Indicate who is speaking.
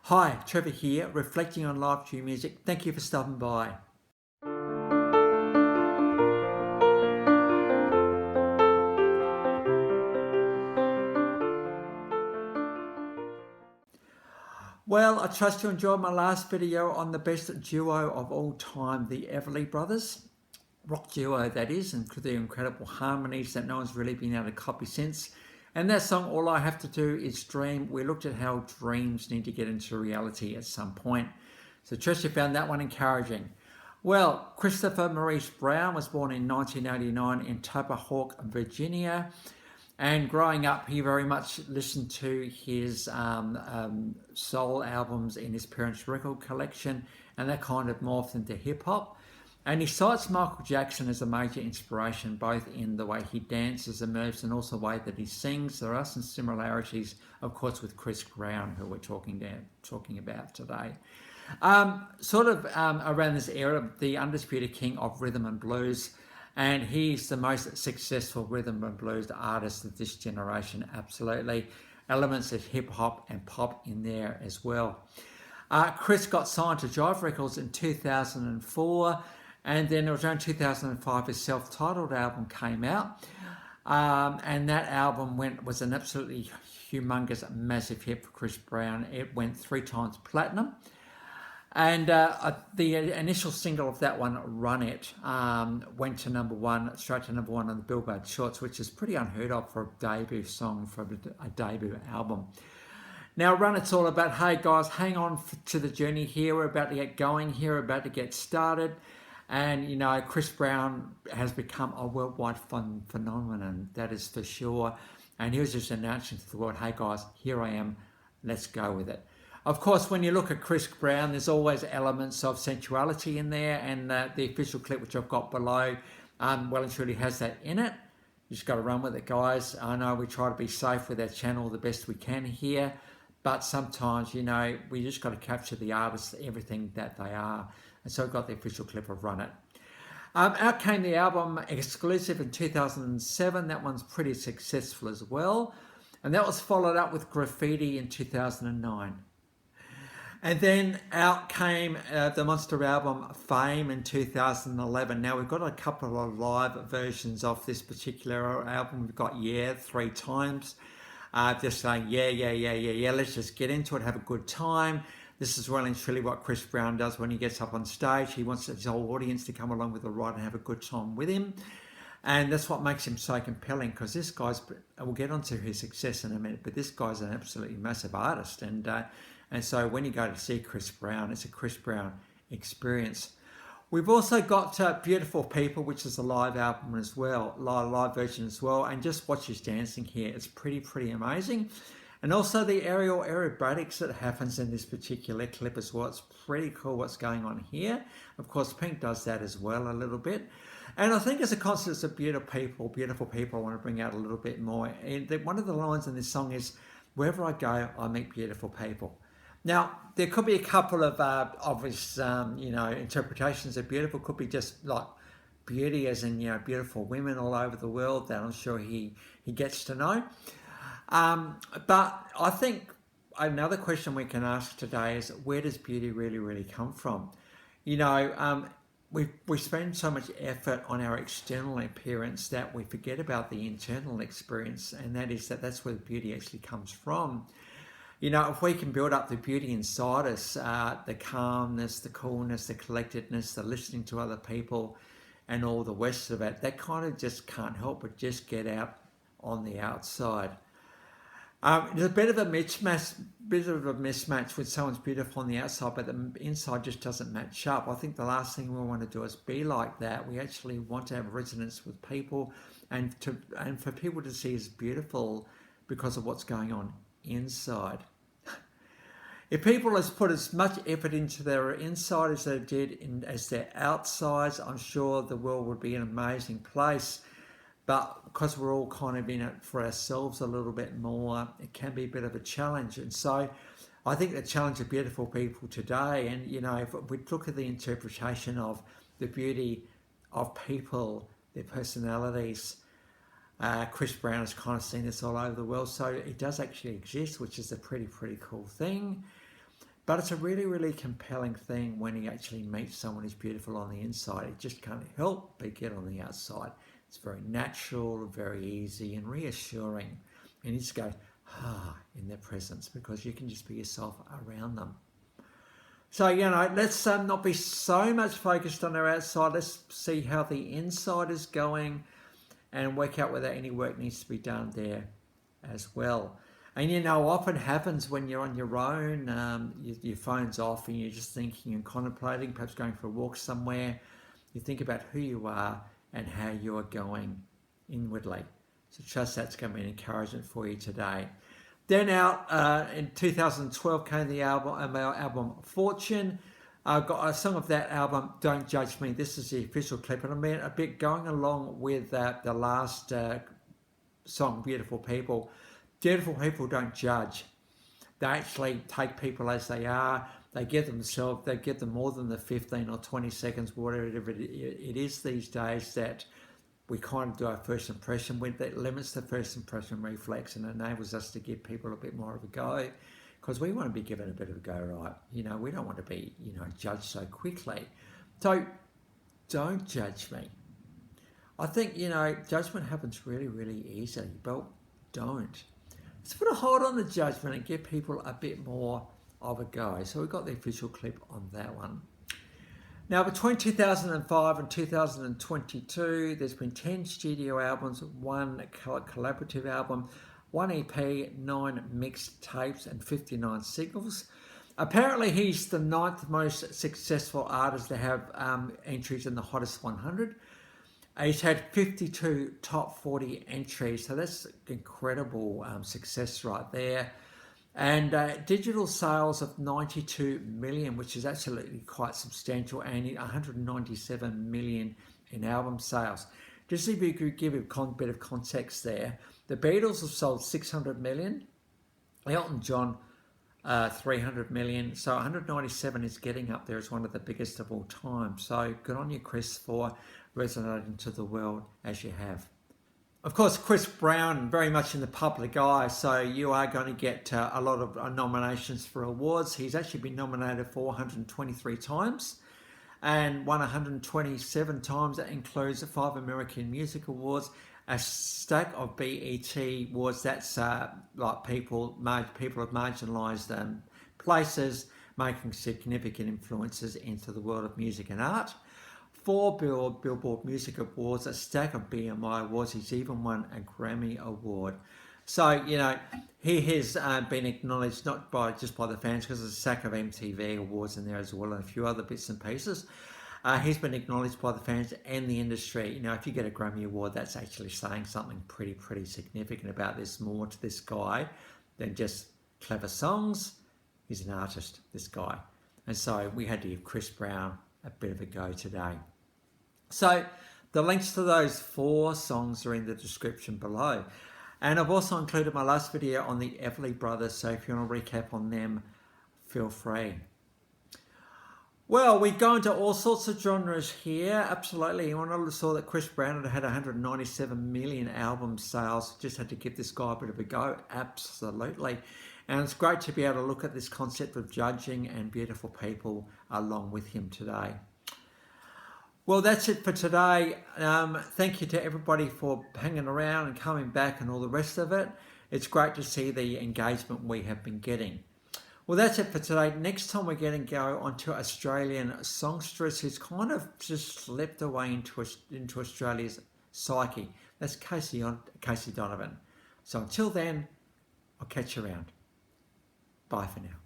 Speaker 1: Hi, Trevor here, reflecting on live true music. Thank you for stopping by. Well, I trust you enjoyed my last video on the best duo of all time, the Everley Brothers. Rock duo that is, and their incredible harmonies that no one's really been able to copy since. And that song, All I Have to Do Is Dream, we looked at how dreams need to get into reality at some point. So trust you found that one encouraging. Well, Christopher Maurice Brown was born in 1989 in Tuberhawk, Virginia. And growing up, he very much listened to his soul albums in his parents' record collection, and that kind of morphed into hip hop. And he cites Michael Jackson as a major inspiration, both in the way he dances and moves and also the way that he sings. There are some similarities, of course, with Chris Brown, who we're talking about today. Around this era, the undisputed king of rhythm and blues, and he's the most successful rhythm and blues artist of this generation, absolutely. Elements of hip hop and pop in there as well. Chris got signed to Jive Records in 2004, and then it was around 2005 his self-titled album came out. And that album was an absolutely humongous, massive hit for Chris Brown. It went 3 times platinum. And the initial single of that one, Run It, went to #1, straight to #1 on the Billboard charts, which is pretty unheard of for a debut song, for a debut album. Now, Run It's all about, hey guys, hang on to the journey here. We're about to get going here, we're about to get started. And, you know, Chris Brown has become a worldwide phenomenon, that is for sure. And he was just announcing to the world, hey guys, here I am, let's go with it. Of course, when you look at Chris Brown, there's always elements of sensuality in there, and the official clip, which I've got below, well and truly has that in it. You just got to run with it, guys. I know we try to be safe with our channel the best we can here, but sometimes, you know, we just got to capture the artists, everything that they are. And so I've got the official clip of Run It. Out came the album Exclusive in 2007. That one's pretty successful as well. And that was followed up with Graffiti in 2009. And then out came the monster album Fame in 2011. Now we've got a couple of live versions of this particular album. We've got Yeah 3 times. Just saying yeah, let's just get into it, have a good time. This is really and truly what Chris Brown does when he gets up on stage. He wants his whole audience to come along with the ride and have a good time with him. And that's what makes him so compelling, because this guy's, we'll get onto his success in a minute, but this guy's an absolutely massive artist. And so when you go to see Chris Brown, it's a Chris Brown experience. We've also got Beautiful People, which is a live album as well, live version as well. And just watch his dancing here. It's pretty amazing. And also the aerial aerobatics that happens in this particular clip as well. It's pretty cool what's going on here. Of course, Pink does that as well a little bit. And I think as a concept of beautiful people, I want to bring out a little bit more. And one of the lines in this song is, wherever I go, I meet beautiful people. Now, there could be a couple of obvious, interpretations of beautiful. Could be just like beauty as in, beautiful women all over the world that I'm sure he gets to know. But I think another question we can ask today is, where does beauty really come from? You know, we spend so much effort on our external appearance that we forget about the internal experience, and that's where the beauty actually comes from. You know, if we can build up the beauty inside us, the calmness, the coolness, the collectedness, the listening to other people, and all the rest of it, that kind of just can't help but just get out on the outside. There's a bit of a mismatch when someone's beautiful on the outside, but the inside just doesn't match up. I think the last thing we want to do is be like that. We actually want to have resonance with people, and for people to see us beautiful because of what's going on inside. If people has put as much effort into their inside as they did as their outsides, I'm sure the world would be an amazing place. But because we're all kind of in it for ourselves a little bit more, it can be a bit of a challenge. And so I think the challenge of beautiful people today, and if we look at the interpretation of the beauty of people, their personalities, Chris Brown has kind of seen this all over the world, so it does actually exist, which is a pretty cool thing. But it's a really, really compelling thing when you actually meet someone who's beautiful on the inside. It just can't help but get on the outside. It's very natural, very easy and reassuring. And you just go, in their presence, because you can just be yourself around them. So, let's not be so much focused on our outside. Let's see how the inside is going and work out whether any work needs to be done there as well. And often happens when you're on your own, your phone's off and you're just thinking and contemplating, perhaps going for a walk somewhere. You think about who you are and how you are going inwardly. So trust that's going to be an encouragement for you today. Then out in 2012 came the album Fortune. I've got a song of that album, Don't Judge Me. This is the official clip, and I mean a bit going along with the last song, Beautiful People. Beautiful people don't judge. They actually take people as they are. They give them more than the 15 or 20 seconds, whatever it is these days, that we kind of do our first impression with. That limits the first impression reflex and enables us to give people a bit more of a go, because we want to be given a bit of a go, right? We don't want to be, judged so quickly. So don't judge me. I think, judgment happens really, really easily, but don't. Let's put a hold on the judgment and give people a bit more of a go. So we've got the official clip on that one. Now, between 2005 and 2022, there's been 10 studio albums, 1 collaborative album, 1 EP, 9 mixed tapes, and 59 singles. Apparently, he's the 9th most successful artist to have entries in the Hottest 100. He's had 52 top 40 entries, so that's incredible success right there. And digital sales of 92 million, which is absolutely quite substantial, and 197 million in album sales. Just if you could give a bit of context there, the Beatles have sold 600 million, Elton John 300 million, so 197 is getting up there as one of the biggest of all time. So good on you, Chris, for resonating to the world as you have. Of course, Chris Brown, very much in the public eye, so you are going to get a lot of nominations for awards. He's actually been nominated 423 times and won 127 times. That includes 5 American Music Awards, a stack of BET awards. That's like people of marginalised places making significant influences into the world of music and art. 4 Billboard Music Awards, a stack of BMI awards. He's even won a Grammy Award. So, he has been acknowledged not just by the fans, because there's a stack of MTV awards in there as well and a few other bits and pieces. He's been acknowledged by the fans and the industry. If you get a Grammy Award, that's actually saying something pretty significant about this, more to this guy than just clever songs. He's an artist, this guy. And so we had to give Chris Brown a bit of a go today. So the links to those 4 songs are in the description below. And I've also included my last video on the Everley Brothers, so if you want to recap on them, feel free. Well, we go into all sorts of genres here, absolutely. When I saw that Chris Brown had 197 million album sales, just had to give this guy a bit of a go, absolutely. And it's great to be able to look at this concept of judging and beautiful people along with him today. Well, that's it for today. Thank you to everybody for hanging around and coming back and all the rest of it. It's great to see the engagement we have been getting. Well, that's it for today. Next time we're going to go onto Australian songstress who's kind of just slipped away into Australia's psyche. That's Casey Donovan. So until then, I'll catch you around. Bye for now.